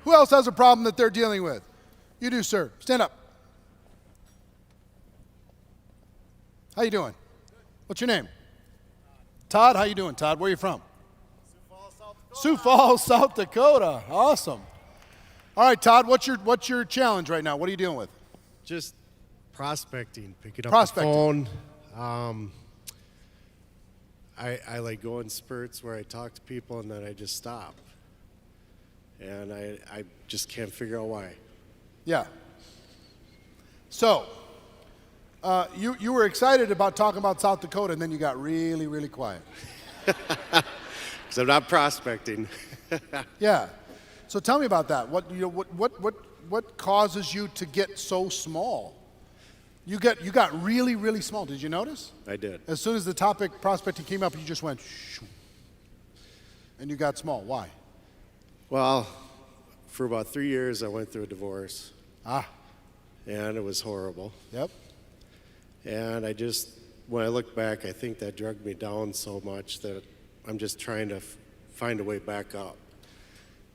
Who else has a problem that they're dealing with? You do, sir. Stand up. How you doing? What's your name? Todd. How you doing, Todd? Where are you from? Sioux Falls, South Dakota. Awesome. All right, Todd, what's your challenge right now? What are you dealing with? Just prospecting, picking up Prospecting. the phone. I like go in spurts where I talk to people and then I just stop. And I just can't figure out why. Yeah. So, you were excited about talking about South Dakota, and then you got really, really quiet. Because I'm not prospecting. Yeah. So tell me about that. What causes you to get so small? You got really, really small. Did you notice? I did. As soon as the topic prospecting came up, you just went shoo, and you got small. Why? Well, for about 3 years, I went through a divorce. Ah. And it was horrible. Yep. And when I look back, I think that dragged me down so much that I'm just trying to find a way back up.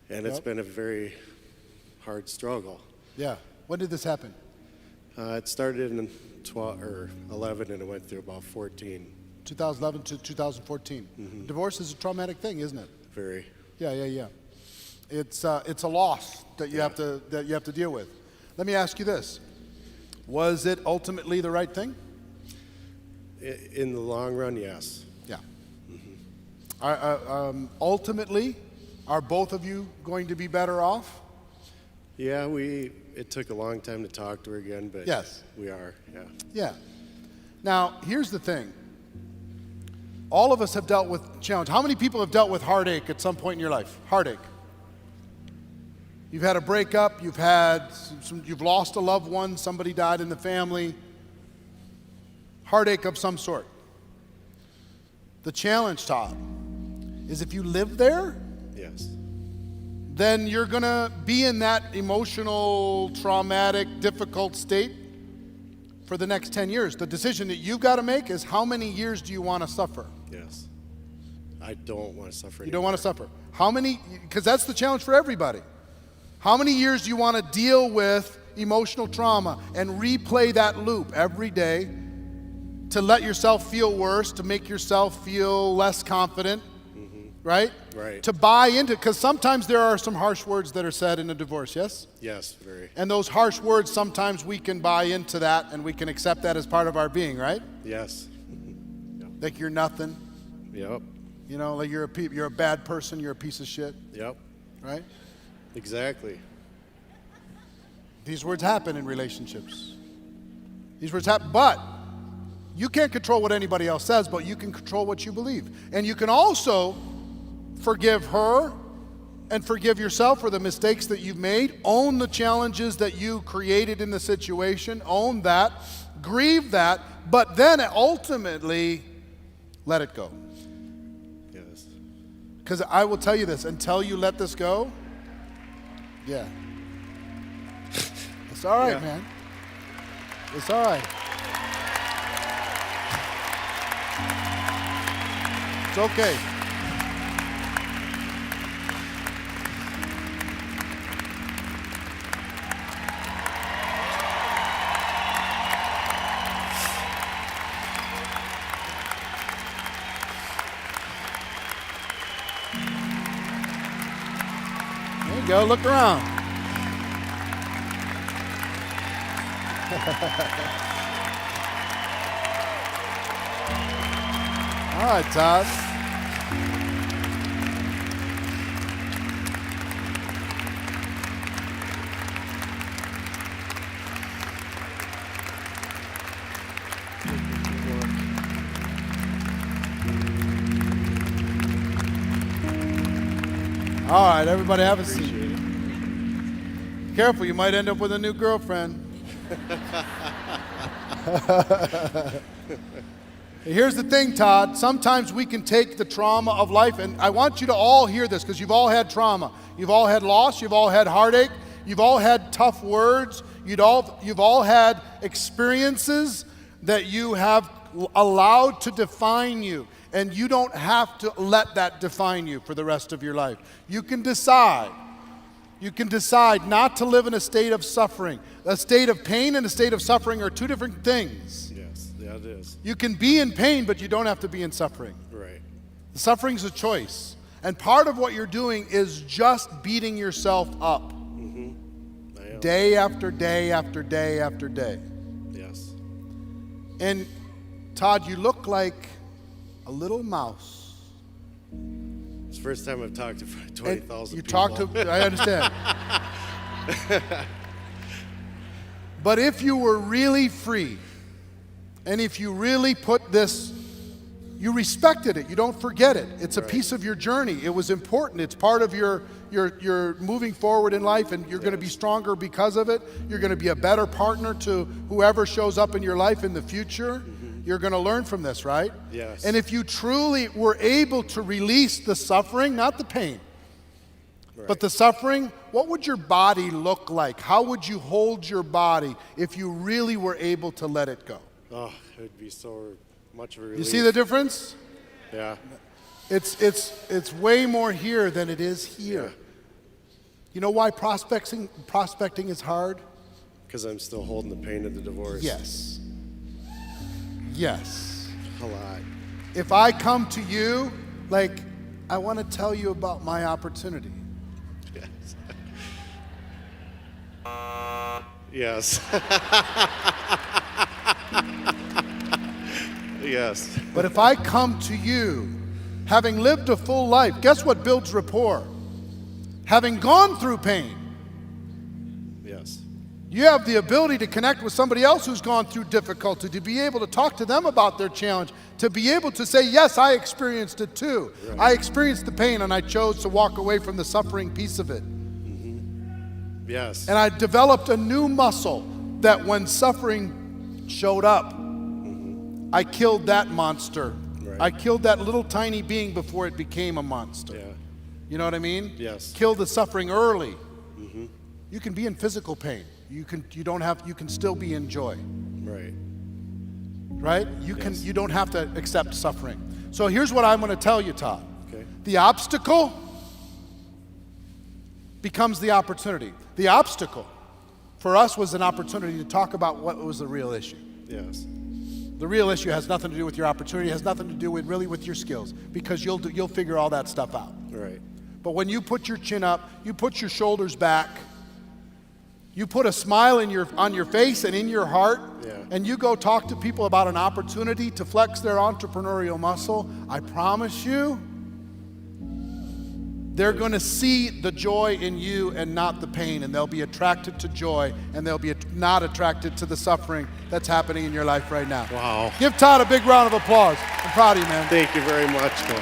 And it's been a very hard struggle. Yeah. When did this happen? It started in 12 or 11, and it went through about 14. 2011 to 2014. Mm-hmm. Divorce is a traumatic thing, isn't it? Very. Yeah. It's a loss that you have to deal with. Let me ask you this: was it ultimately the right thing? In the long run, yes. Yeah. Mm-hmm. Ultimately, are both of you going to be better off? Yeah, it took a long time to talk to her again, but yes, we are, yeah. Yeah. Now, here's the thing. All of us have dealt with challenge. How many people have dealt with heartache at some point in your life? Heartache. You've had a breakup, you've lost a loved one, somebody died in the family. Heartache of some sort. The challenge, Todd, is if you live there, yes, then you're going to be in that emotional, traumatic, difficult state for the next 10 years. The decision that you've got to make is how many years do you want to suffer? yes. I don't want to suffer anymore. You don't want to suffer. How many, because that's the challenge for everybody. How many years do you want to deal with emotional trauma and replay that loop every day to let yourself feel worse, to make yourself feel less confident, right? Right. To buy into, because sometimes there are some harsh words that are said in a divorce, yes? Yes, very. And those harsh words, sometimes we can buy into that and we can accept that as part of our being, right? Yes. Yep. Like you're nothing. Yep. You know, like you're a bad person, you're a piece of shit, Yep. right? Exactly. These words happen in relationships. These words happen, but you can't control what anybody else says, but you can control what you believe. And you can also forgive her and forgive yourself for the mistakes that you've made. Own the challenges that you created in the situation. Own that. Grieve that. But then ultimately, let it go. Yes. Because I will tell you this, until you let this go, yeah. It's all right, man. It's all right. It's okay. There you go, look around. All right, Todd. All right, everybody have a seat. Careful, you might end up with a new girlfriend. Here's the thing, Todd. Sometimes we can take the trauma of life, and I want you to all hear this because you've all had trauma. You've all had loss. You've all had heartache. You've all had tough words. You've all had experiences that you have allowed to define you. And you don't have to let that define you for the rest of your life. You can decide You can decide not to live in a state of suffering. A state of pain and a state of suffering are two different things. Yes, yeah, it is. You can be in pain, but you don't have to be in suffering. Right. The suffering's a choice. And part of what you're doing is just beating yourself up. I am. Day after day after day after day. Yes. And Todd, you look like a little mouse. It's the first time I've talked to And 20,000 you people. talk to, I understand. But if you were really free, and if you really put this, you respected it, you don't forget it. It's a piece of your journey. It was important. It's part of your moving forward in life, and you're going to be stronger because of it. You're going to be a better partner to whoever shows up in your life in the future. You're going to learn from this, right? Yes. And if you truly were able to release the suffering, not the pain, but the suffering, what would your body look like? How would you hold your body if you really were able to let it go? Oh, it would be so much of a relief. You see the difference? Yeah. It's way more here than it is here. Yeah. You know why prospecting is hard? Because I'm still holding the pain of the divorce. Yes. Yes. A lot. If I come to you, like, I want to tell you about my opportunity. Yes. Yes. But if I come to you, having lived a full life, guess what builds rapport? Having gone through pain. Yes. You have the ability to connect with somebody else who's gone through difficulty, to be able to talk to them about their challenge, to be able to say, yes, I experienced it too. Right. I experienced the pain and I chose to walk away from the suffering piece of it. Yes. And I developed a new muscle that when suffering showed up, I killed that monster. Right. I killed that little tiny being before it became a monster. Yeah. You know what I mean? Yes. Kill the suffering early. You can be in physical pain. You can still be in joy. Right. Right? Yes. You don't have to accept suffering. So here's what I'm going to tell you, Todd. Okay. The obstacle becomes the opportunity. The obstacle for us was an opportunity to talk about what was the real issue. Yes. The real issue has nothing to do with your opportunity, it has nothing to do with really with your skills, because you'll figure all that stuff out. Right. But when you put your chin up, you put your shoulders back, you put a smile on your face and in your heart, and you go talk to people about an opportunity to flex their entrepreneurial muscle, I promise you, they're going to see the joy in you and not the pain, and they'll be attracted to joy, and they'll be not attracted to the suffering that's happening in your life right now. Wow. Give Todd a big round of applause. I'm proud of you, man. Thank you very much, Phil.